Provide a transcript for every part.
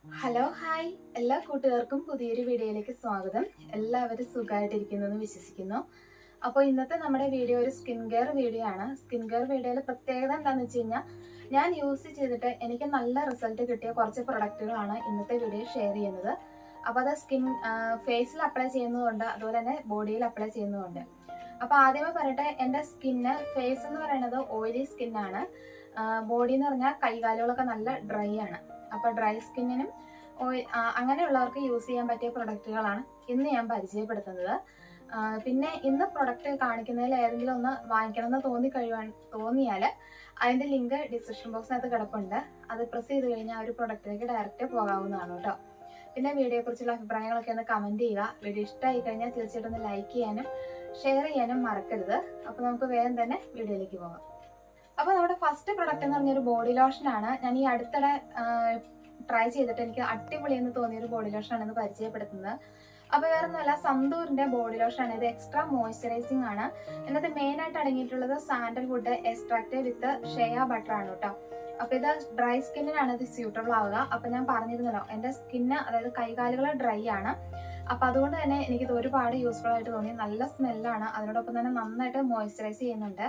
Hello hi എല്ലാ കൂട്ടുകാർക്കും പുതിയൊരു വീഡിയോയിലേക്ക് സ്വാഗതം. എല്ലാവരും സുഖമായിട്ടിരിക്കുന്നു വിശ്വസിക്കുന്നു. അപ്പോൾ ഇന്നത്തെ നമ്മുടെ വീഡിയോ ഒരു സ്കിൻ കെയർ വീഡിയോ ആണ്. സ്കിൻ കെയർ വീഡിയോയിൽ പ്രത്യേകത എന്താണെന്ന് വെച്ച് കഴിഞ്ഞാൽ ഞാൻ യൂസ് ചെയ്തിട്ട് എനിക്ക് നല്ല റിസൾട്ട് കിട്ടിയ കുറച്ച് പ്രൊഡക്റ്റുകളാണ് ഇന്നത്തെ വീഡിയോ ഷെയർ ചെയ്യുന്നത്. അപ്പോൾ അത് ഫേസിൽ അപ്ലൈ ചെയ്യുന്നതുകൊണ്ട് അതുപോലെ തന്നെ ബോഡിയിൽ അപ്ലൈ ചെയ്യുന്നതുകൊണ്ട്. അപ്പോൾ ആദ്യമേ പറയട്ടെ, എൻ്റെ സ്കിന്ന് ഫേസ് എന്ന് പറയുന്നത് ഓയിലി സ്കിന്നാണ്. ബോഡി എന്ന് പറഞ്ഞാൽ കൈകാലുകളൊക്കെ നല്ല ഡ്രൈ ആണ്. അപ്പോൾ ഡ്രൈ സ്കിന്നിനും അങ്ങനെയുള്ളവർക്ക് യൂസ് ചെയ്യാൻ പറ്റിയ പ്രൊഡക്റ്റുകളാണ് ഇന്ന് ഞാൻ പരിചയപ്പെടുത്തുന്നത്. പിന്നെ ഇന്ന് പ്രൊഡക്റ്റ് കാണിക്കുന്നതിൽ ഏതെങ്കിലും ഒന്ന് വാങ്ങിക്കണമെന്ന് തോന്നിയാൽ അതിൻ്റെ ലിങ്ക് ഡിസ്ക്രിപ്ഷൻ ബോക്സിനകത്ത് കിടപ്പുണ്ട്. അത് പ്രസ് ചെയ്ത് കഴിഞ്ഞാൽ ആ ഒരു പ്രൊഡക്റ്റിലേക്ക് ഡയറക്റ്റ് പോകാവുന്നതാണ് കേട്ടോ. പിന്നെ വീഡിയോയെക്കുറിച്ചുള്ള അഭിപ്രായങ്ങളൊക്കെ ഒന്ന് കമൻറ്റ് ചെയ്യുക. വീഡിയോ ഇഷ്ടമായി കഴിഞ്ഞാൽ തീർച്ചയായിട്ടും ഒന്ന് ലൈക്ക് ചെയ്യാനും ഷെയർ ചെയ്യാനും മറക്കരുത്. അപ്പോൾ നമുക്ക് വേഗം തന്നെ വീഡിയോയിലേക്ക് പോകാം. അപ്പോൾ നമ്മുടെ ഫസ്റ്റ് പ്രൊഡക്റ്റ് എന്ന് പറഞ്ഞൊരു ബോഡി ലോഷനാണ്. ഞാൻ ഈ അടുത്തിടെ ട്രൈ ചെയ്തിട്ട് എനിക്ക് അടിപൊളി എന്ന് തോന്നിയൊരു ബോഡി ലോഷനാണ് ഇന്ന് പരിചയപ്പെടുത്തുന്നത്. അപ്പോൾ വേറെ ഒന്നുമല്ല, സന്തൂറിന്റെ ബോഡി ലോഷനാണ്. ഇത് എക്സ്ട്രാ മോയ്സ്ചറൈസിങ് ആണ്. ഇതിനകത്ത് മെയിൻ ആയിട്ട് അടങ്ങിയിട്ടുള്ളത് സാൻഡൽവുഡ് എക്സ്ട്രാക്ട് വിത്ത് ഷെയ ബട്ടർ ആണ് കേട്ടോ. അപ്പോൾ ഇത് ഡ്രൈ സ്കിന്നിനാണ് ഇത് സ്യൂട്ടബിൾ ആവുക. അപ്പോൾ ഞാൻ പറഞ്ഞിരുന്നല്ലോ, എൻ്റെ സ്കിന്ന് അതായത് കൈകാലുകൾ ഡ്രൈ ആണ്. അപ്പോൾ അതുകൊണ്ട് തന്നെ എനിക്കിത് ഒരുപാട് യൂസ്ഫുൾ ആയിട്ട് തോന്നി. നല്ല സ്മെല്ലാണ്, അതിനോടൊപ്പം തന്നെ നന്നായിട്ട് മോയ്സ്ചറൈസ് ചെയ്യുന്നുണ്ട്.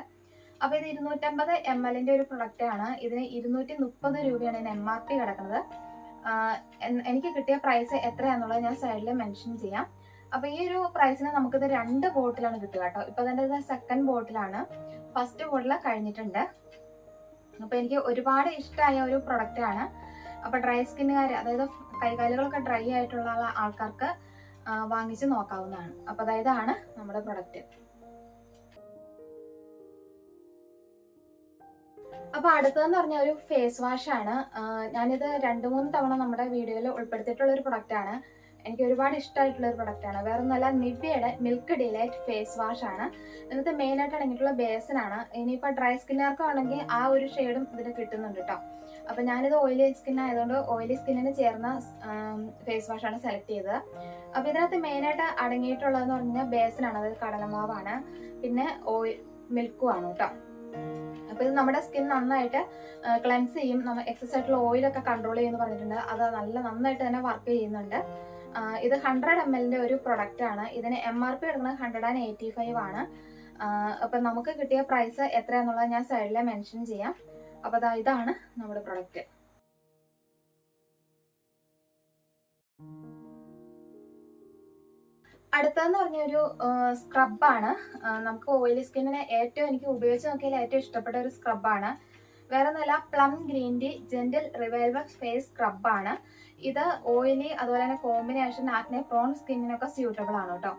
അപ്പോൾ ഇത് 250 ml ഒരു പ്രൊഡക്റ്റ് ആണ്. ഇതിന് 230 രൂപയാണ് ഇതിന് MRP കിടക്കുന്നത്. എനിക്ക് കിട്ടിയ പ്രൈസ് എത്രയാണെന്നുള്ളത് ഞാൻ സൈഡിൽ മെൻഷൻ ചെയ്യാം. അപ്പോൾ ഈ ഒരു പ്രൈസിന് നമുക്കിത് 2 ബോട്ടിലാണ് കിട്ടുക കേട്ടോ. ഇപ്പോൾ തന്നെ ഇത് സെക്കൻഡ് ബോട്ടിലാണ്, ഫസ്റ്റ് ബോട്ടിൽ കഴിഞ്ഞിട്ടുണ്ട്. അപ്പോൾ എനിക്ക് ഒരുപാട് ഇഷ്ടമായ ഒരു പ്രൊഡക്റ്റ് ആണ്. അപ്പോൾ ഡ്രൈ സ്കിന്നുകാർ, അതായത് കൈകാലുകളൊക്കെ ഡ്രൈ ആയിട്ടുള്ള ആൾക്കാർക്ക് വാങ്ങിച്ച് നോക്കാവുന്നതാണ്. അപ്പോൾ അതായതാണ് നമ്മുടെ പ്രൊഡക്റ്റ്. അപ്പോൾ അടുത്തതെന്ന് പറഞ്ഞാൽ ഒരു ഫേസ് വാഷ് ആണ്. ഞാനിത് 2-3 തവണ നമ്മുടെ വീഡിയോയിൽ ഉൾപ്പെടുത്തിയിട്ടുള്ള ഒരു പ്രൊഡക്റ്റ് ആണ്. എനിക്ക് ഒരുപാട് ഇഷ്ടമായിട്ടുള്ള ഒരു പ്രൊഡക്റ്റ് ആണ്. വേറെ ഒന്നല്ല, നിവ്യയുടെ മിൽക്ക് ഡിലൈറ്റ് ഫേസ് വാഷ് ആണ്. ഇതിനകത്ത് മെയിൻ ആയിട്ട് അടങ്ങിയിട്ടുള്ള ബേസൻ ആണ്. ഇനിയിപ്പോൾ ഡ്രൈ സ്കിന്നുകാർക്കാണെങ്കിൽ ആ ഒരു ഷെയ്ഡും ഇതിന് കിട്ടുന്നുണ്ട് കേട്ടോ. അപ്പോൾ ഞാനിത് ഓയിലി സ്കിൻ ആയതുകൊണ്ട് ഓയിലി സ്കിന്നിന് ചേർന്ന ഫേസ് വാഷ് ആണ് സെലക്ട് ചെയ്തത്. അപ്പോൾ ഇതിനകത്ത് മെയിനായിട്ട് അടങ്ങിയിട്ടുള്ളതെന്ന് പറഞ്ഞാൽ ബേസനാണ്, അതായത് കടലമാവാണ്. പിന്നെ മിൽക്കും ആണ് കേട്ടോ. അപ്പോൾ ഇത് നമ്മുടെ സ്കിൻ നന്നായിട്ട് ക്ലെൻസ് ചെയ്യും. നമ്മൾ എക്സസ് ആയിട്ടുള്ള ഓയിലൊക്കെ കൺട്രോൾ ചെയ്യുമെന്ന് പറഞ്ഞിട്ടുണ്ട്. അത് നന്നായിട്ട് തന്നെ വർക്ക് ചെയ്യുന്നുണ്ട്. ഇത് 100 ml ഒരു പ്രൊഡക്റ്റ് ആണ്. ഇതിന് MRP എടുക്കുന്നത് 185 ആണ്. അപ്പം നമുക്ക് കിട്ടിയ പ്രൈസ് എത്രയാണെന്നുള്ളത് ഞാൻ സൈഡിൽ മെൻഷൻ ചെയ്യാം. അപ്പോൾ ഇതാണ് നമ്മുടെ പ്രൊഡക്റ്റ്. അടുത്തതെന്ന് പറഞ്ഞൊരു സ്ക്രബാണ്. നമുക്ക് ഓയിലി സ്കിന്നിന് എനിക്ക് ഉപയോഗിച്ച് നോക്കിയാൽ ഏറ്റവും ഇഷ്ടപ്പെട്ട ഒരു സ്ക്രബാണ്. വേറെ ഒന്നുമല്ല, plum green tea gentle revival face സ്ക്രബാണ്. ഇത് ഓയിലി അതുപോലെ തന്നെ കോമ്പിനേഷൻ Acne-Prone സ്കിന്നിനൊക്കെ സ്യൂട്ടബിൾ ആണ് കേട്ടോ.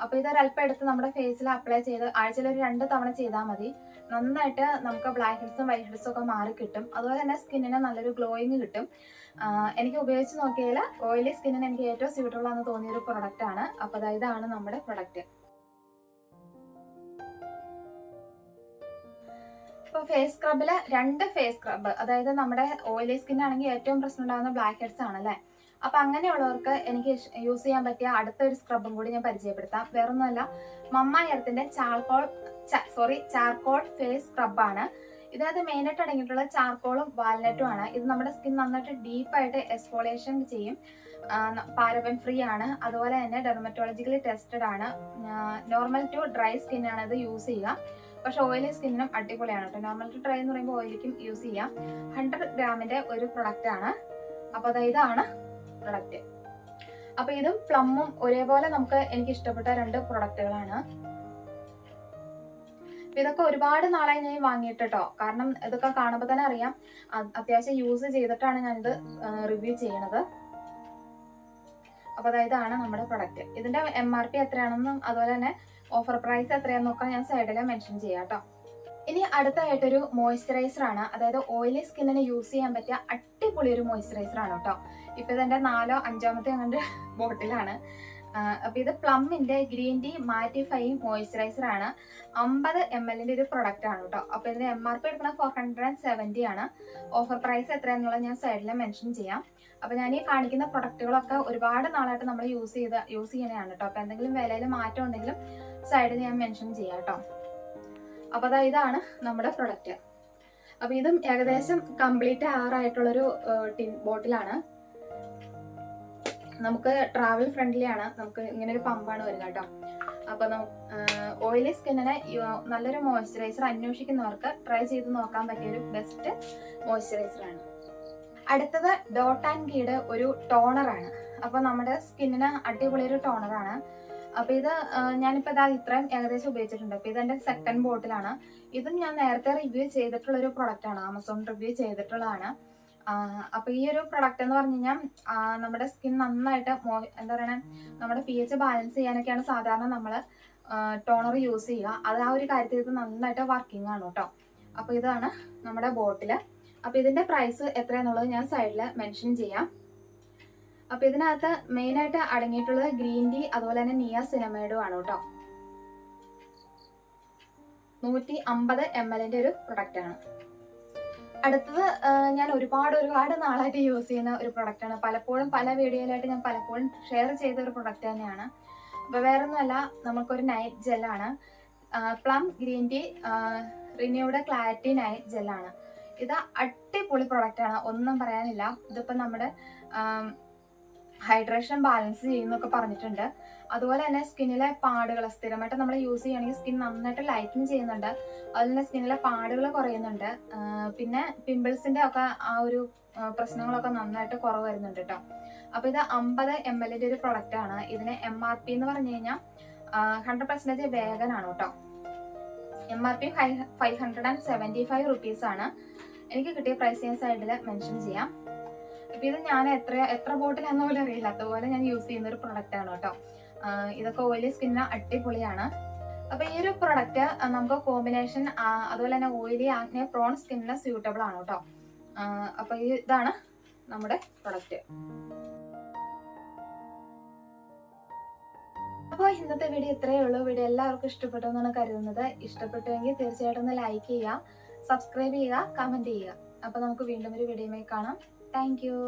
അപ്പോൾ ഇതൊരല്പം എടുത്ത് നമ്മുടെ ഫേസിൽ അപ്ലൈ ചെയ്ത് ആഴ്ചയിൽ ഒരു 2 തവണ ചെയ്താൽ മതി. നന്നായിട്ട് നമുക്ക് ബ്ലാക്ക് ഹെഡ്സും വൈറ്റ് ഹെഡ്സും ഒക്കെ മാറി കിട്ടും. അതുപോലെ തന്നെ സ്കിന്നിന് നല്ലൊരു ഗ്ലോയിങ് കിട്ടും. എനിക്ക് ഉപയോഗിച്ച് നോക്കിയാൽ ഓയിലി സ്കിന്നിന് എനിക്ക് ഏറ്റവും സ്യൂട്ടബിൾ ആണെന്ന് തോന്നിയൊരു പ്രൊഡക്റ്റ് ആണ്. അപ്പോൾ ഇതാണ് നമ്മുടെ പ്രൊഡക്റ്റ്. ഇപ്പോൾ ഫേസ് സ്ക്രബിൽ 2 ഫേസ് സ്ക്രബ്, അതായത് നമ്മുടെ ഓയിലി സ്കിൻ ആണെങ്കിൽ ഏറ്റവും പ്രശ്നം ഉണ്ടാകുന്ന ബ്ലാക്ക് ഹെഡ്സ് ആണല്ലേ. അപ്പോൾ അങ്ങനെയുള്ളവർക്ക് എനിക്ക് യൂസ് ചെയ്യാൻ പറ്റിയ അടുത്തൊരു സ്ക്രബും കൂടി ഞാൻ പരിചയപ്പെടുത്താം. വേറൊന്നുമല്ല, മമ്മാഎർത്തിന്റെ ചാർക്കോൾ ഫേസ് സ്ക്രബാണ്. ഇതിനകത്ത് മെയിനായിട്ട് അടങ്ങിയിട്ടുള്ള ചാർക്കോളും വാൽനട്ടും ആണ്. ഇത് നമ്മുടെ സ്കിൻ നന്നായിട്ട് ഡീപ്പായിട്ട് എക്സ്ഫോളിയേഷൻ ചെയ്യും. പാരബൻ ഫ്രീ ആണ്. അതുപോലെ തന്നെ ഡെർമറ്റോളജിക്കലി ടെസ്റ്റഡ് ആണ്. നോർമൽ ടു ഡ്രൈ സ്കിന്നാണ് ഇത് യൂസ് ചെയ്യുക. പക്ഷെ ഓയിലി സ്കിന്നിനും അടിപൊളിയാണ് കേട്ടോ. നോർമൽ ടു ഡ്രൈ എന്ന് പറയുമ്പോൾ ഓയിലിക്കും യൂസ് ചെയ്യാം. 100 ഗ്രാമിന്റെ ഒരു പ്രൊഡക്റ്റ് ആണ്. അപ്പോൾ ഇതാണ് പ്രൊഡക്റ്റ്. അപ്പോൾ ഇതും പ്ലമ്മും ഒരേപോലെ എനിക്ക് ഇഷ്ടപ്പെട്ട 2 പ്രൊഡക്റ്റുകളാണ്. ഇതൊക്കെ ഒരുപാട് നാളായി ഞാൻ വാങ്ങിയിട്ട് കേട്ടോ. കാരണം ഇതൊക്കെ കാണുമ്പോൾ തന്നെ അറിയാം അത്യാവശ്യം യൂസ് ചെയ്തിട്ടാണ് ഞാനിത് റിവ്യൂ ചെയ്യണത്. അപ്പോൾ ഇതാണ് നമ്മുടെ പ്രൊഡക്റ്റ്. ഇതിന്റെ MRP എത്രയാണെന്നും അതുപോലെ തന്നെ ഓഫർ പ്രൈസ് എത്രയാണെന്നൊക്കെ ഞാൻ സൈഡിൽ മെൻഷൻ ചെയ്യാം കേട്ടോ. ഇനി അടുത്തായിട്ടൊരു മോയ്സ്ചറൈസർ ആണ്. അതായത് ഓയിലി സ്കിന്നിന് യൂസ് ചെയ്യാൻ പറ്റിയ അടിപൊളി ഒരു മോയ്സ്ചറൈസർ ആണ് കേട്ടോ. ഇപ്പൊ ഇതെന്റെ 4-ഓ 5-മത്തെ അങ്ങനത്തെ ബോട്ടിലാണ്. അപ്പൊ ഇത് പ്ലമ്മിന്റെ ഗ്രീൻ ടീ മാറ്റിഫൈയിങ് മോയ്സ്ചറൈസർ ആണ്. 50 ml ഒരു പ്രൊഡക്റ്റ് ആണ് കേട്ടോ. അപ്പൊ ഇതിന്റെ MRP എടുക്കുന്നത് 470 ആണ്. ഓഫർ പ്രൈസ് എത്രയാണെന്നുള്ളത് ഞാൻ സൈഡിൽ മെൻഷൻ ചെയ്യാം. അപ്പൊ ഞാൻ ഈ കാണിക്കുന്ന പ്രൊഡക്റ്റുകളൊക്കെ ഒരുപാട് നാളായിട്ട് നമ്മൾ യൂസ് ചെയ്യുന്നതാണ് കേട്ടോ. അപ്പൊ എന്തെങ്കിലും വിലയിൽ മാറ്റം ഉണ്ടെങ്കിലും സൈഡിൽ ഞാൻ മെൻഷൻ ചെയ്യാം കേട്ടോ. അപ്പൊ ഇതാണ് നമ്മുടെ പ്രൊഡക്റ്റ്. അപ്പൊ ഇതും ഏകദേശം കംപ്ലീറ്റ് ആറായിട്ടുള്ളൊരു ടിൻ ബോട്ടിലാണ്. നമുക്ക് ട്രാവൽ ഫ്രണ്ട്ലി ആണ്. നമുക്ക് ഇങ്ങനെ ഒരു പമ്പാണ് വരുന്നത് കേട്ടോ. അപ്പോൾ ഓയിലി സ്കിന്നിന് നല്ലൊരു മോയ്സ്ചറൈസർ അന്വേഷിക്കുന്നവർക്ക് ട്രൈ ചെയ്ത് നോക്കാൻ പറ്റിയൊരു ബെസ്റ്റ് മോയ്സ്ചറൈസറാണ്. അടുത്തത് ഡോട്ട് ആൻഡ് കീയുടെ ഒരു ടോണറാണ്. അപ്പോൾ നമ്മുടെ സ്കിന്നിന് അടിപൊളിയൊരു ടോണറാണ്. അപ്പോൾ ഇത് ഞാനിപ്പോൾ ഇത്രയും ഏകദേശം ഉപയോഗിച്ചിട്ടുണ്ട്. അപ്പോൾ ഇതെൻ്റെ സെക്കൻഡ് ബോട്ടിലാണ്. ഇതും ഞാൻ നേരത്തെ റിവ്യൂ ചെയ്തിട്ടുള്ളൊരു പ്രൊഡക്റ്റാണ്, ആമസോൺ റിവ്യൂ ചെയ്തിട്ടുള്ളതാണ്. അപ്പോൾ ഈ ഒരു പ്രൊഡക്റ്റ് എന്ന് പറഞ്ഞു കഴിഞ്ഞാൽ നമ്മുടെ സ്കിൻ നന്നായിട്ട് എന്താ പറയണേ, നമ്മുടെ pH ബാലൻസ് ചെയ്യാനൊക്കെയാണ് സാധാരണ നമ്മൾ ടോണർ യൂസ് ചെയ്യുക. അത് ആ ഒരു കാര്യത്തിൽ ഇത് നന്നായിട്ട് വർക്കിംഗ് ആണ് കേട്ടോ. അപ്പോൾ ഇതാണ് നമ്മുടെ ബോട്ടില്. അപ്പോൾ ഇതിന്റെ പ്രൈസ് എത്രയാണെന്നുള്ളത് ഞാൻ സൈഡിൽ മെൻഷൻ ചെയ്യാം. അപ്പോൾ ഇതിനകത്ത് മെയിനായിട്ട് അടങ്ങിയിട്ടുള്ളത് ഗ്രീൻ ടീ അതുപോലെ തന്നെ നിയാസിനമൈഡും ആണ് കേട്ടോ. 150 ml ഒരു പ്രൊഡക്റ്റ് ആണ്. അടുത്തത് ഞാൻ ഒരുപാട് നാളായിട്ട് യൂസ് ചെയ്യുന്ന ഒരു പ്രൊഡക്റ്റ് ആണ്. പലപ്പോഴും പല വീഡിയോയിലായിട്ട് ഞാൻ പലപ്പോഴും ഷെയർ ചെയ്ത ഒരു പ്രൊഡക്റ്റ് തന്നെയാണ്. അപ്പോൾ വേറൊന്നുമല്ല, നമുക്കൊരു നൈറ്റ് ജെല്ലാണ്. Plum green tea renewed clarity night ജെല്ലാണ്. ഇത് അടിപൊളി പ്രൊഡക്റ്റ് ആണ്, ഒന്നും പറയാനില്ല. ഇതിപ്പോൾ നമ്മുടെ ഹൈഡ്രേഷൻ ബാലൻസ് ചെയ്യുന്നൊക്കെ പറഞ്ഞിട്ടുണ്ട്. അതുപോലെ തന്നെ സ്കിന്നിലെ പാടുകൾ സ്ഥിരമായിട്ട് നമ്മൾ യൂസ് ചെയ്യുകയാണെങ്കിൽ സ്കിൻ നന്നായിട്ട് ലൈറ്റനിങ് ചെയ്യുന്നുണ്ട്. അതുപോലെ തന്നെ സ്കിന്നിലെ പാടുകൾ കുറയുന്നുണ്ട്. പിന്നെ പിമ്പിൾസിന്റെ ഒക്കെ ആ ഒരു പ്രശ്നങ്ങളൊക്കെ നന്നായിട്ട് കുറവ് വരുന്നുണ്ട് കേട്ടോ. അപ്പോൾ ഇത് 50 ml ഒരു പ്രൊഡക്റ്റ് ആണ്. ഇതിന് MRP എന്ന് പറഞ്ഞു കഴിഞ്ഞാൽ 100% വേഗൻ ആണ് കേട്ടോ. MRP 575 rupees ആണ്. എനിക്ക് കിട്ടിയ പ്രൈസ് ഞാൻ സൈഡിൽ മെൻഷൻ ചെയ്യാം. ഇപ്പം ഇത് ഞാൻ എത്ര ബോട്ടിലാണെന്ന് പോലും അറിയില്ല, അതുപോലെ ഞാൻ യൂസ് ചെയ്യുന്ന ഒരു പ്രൊഡക്റ്റ് ആണ് കേട്ടോ. ഇതൊക്കെ ഓയിലി സ്കിന്നിന് അടിപൊളിയാണ്. അപ്പൊ ഈ ഒരു പ്രൊഡക്റ്റ് നമുക്ക് കോമ്പിനേഷൻ അതുപോലെ തന്നെ ഓയിലി ആക്നെ പ്രോൺ സ്കിന്നിന് സ്യൂട്ടബിൾ ആണ് കേട്ടോ. അപ്പൊ ഇതാണ് നമ്മുടെ പ്രൊഡക്റ്റ്. അപ്പോൾ ഇന്നത്തെ വീഡിയോ ഇത്രയേ ഉള്ളൂ. വീഡിയോ എല്ലാവർക്കും ഇഷ്ടപ്പെട്ടു എന്നാണ് കരുതുന്നത്. ഇഷ്ടപ്പെട്ടുവെങ്കിൽ തീർച്ചയായിട്ടും ഒന്ന് ലൈക്ക് ചെയ്യുക, സബ്സ്ക്രൈബ് ചെയ്യുക, കമന്റ് ചെയ്യുക. അപ്പോൾ നമുക്ക് വീണ്ടും ഒരു വീഡിയോയുമായി കാണാം. Thank you.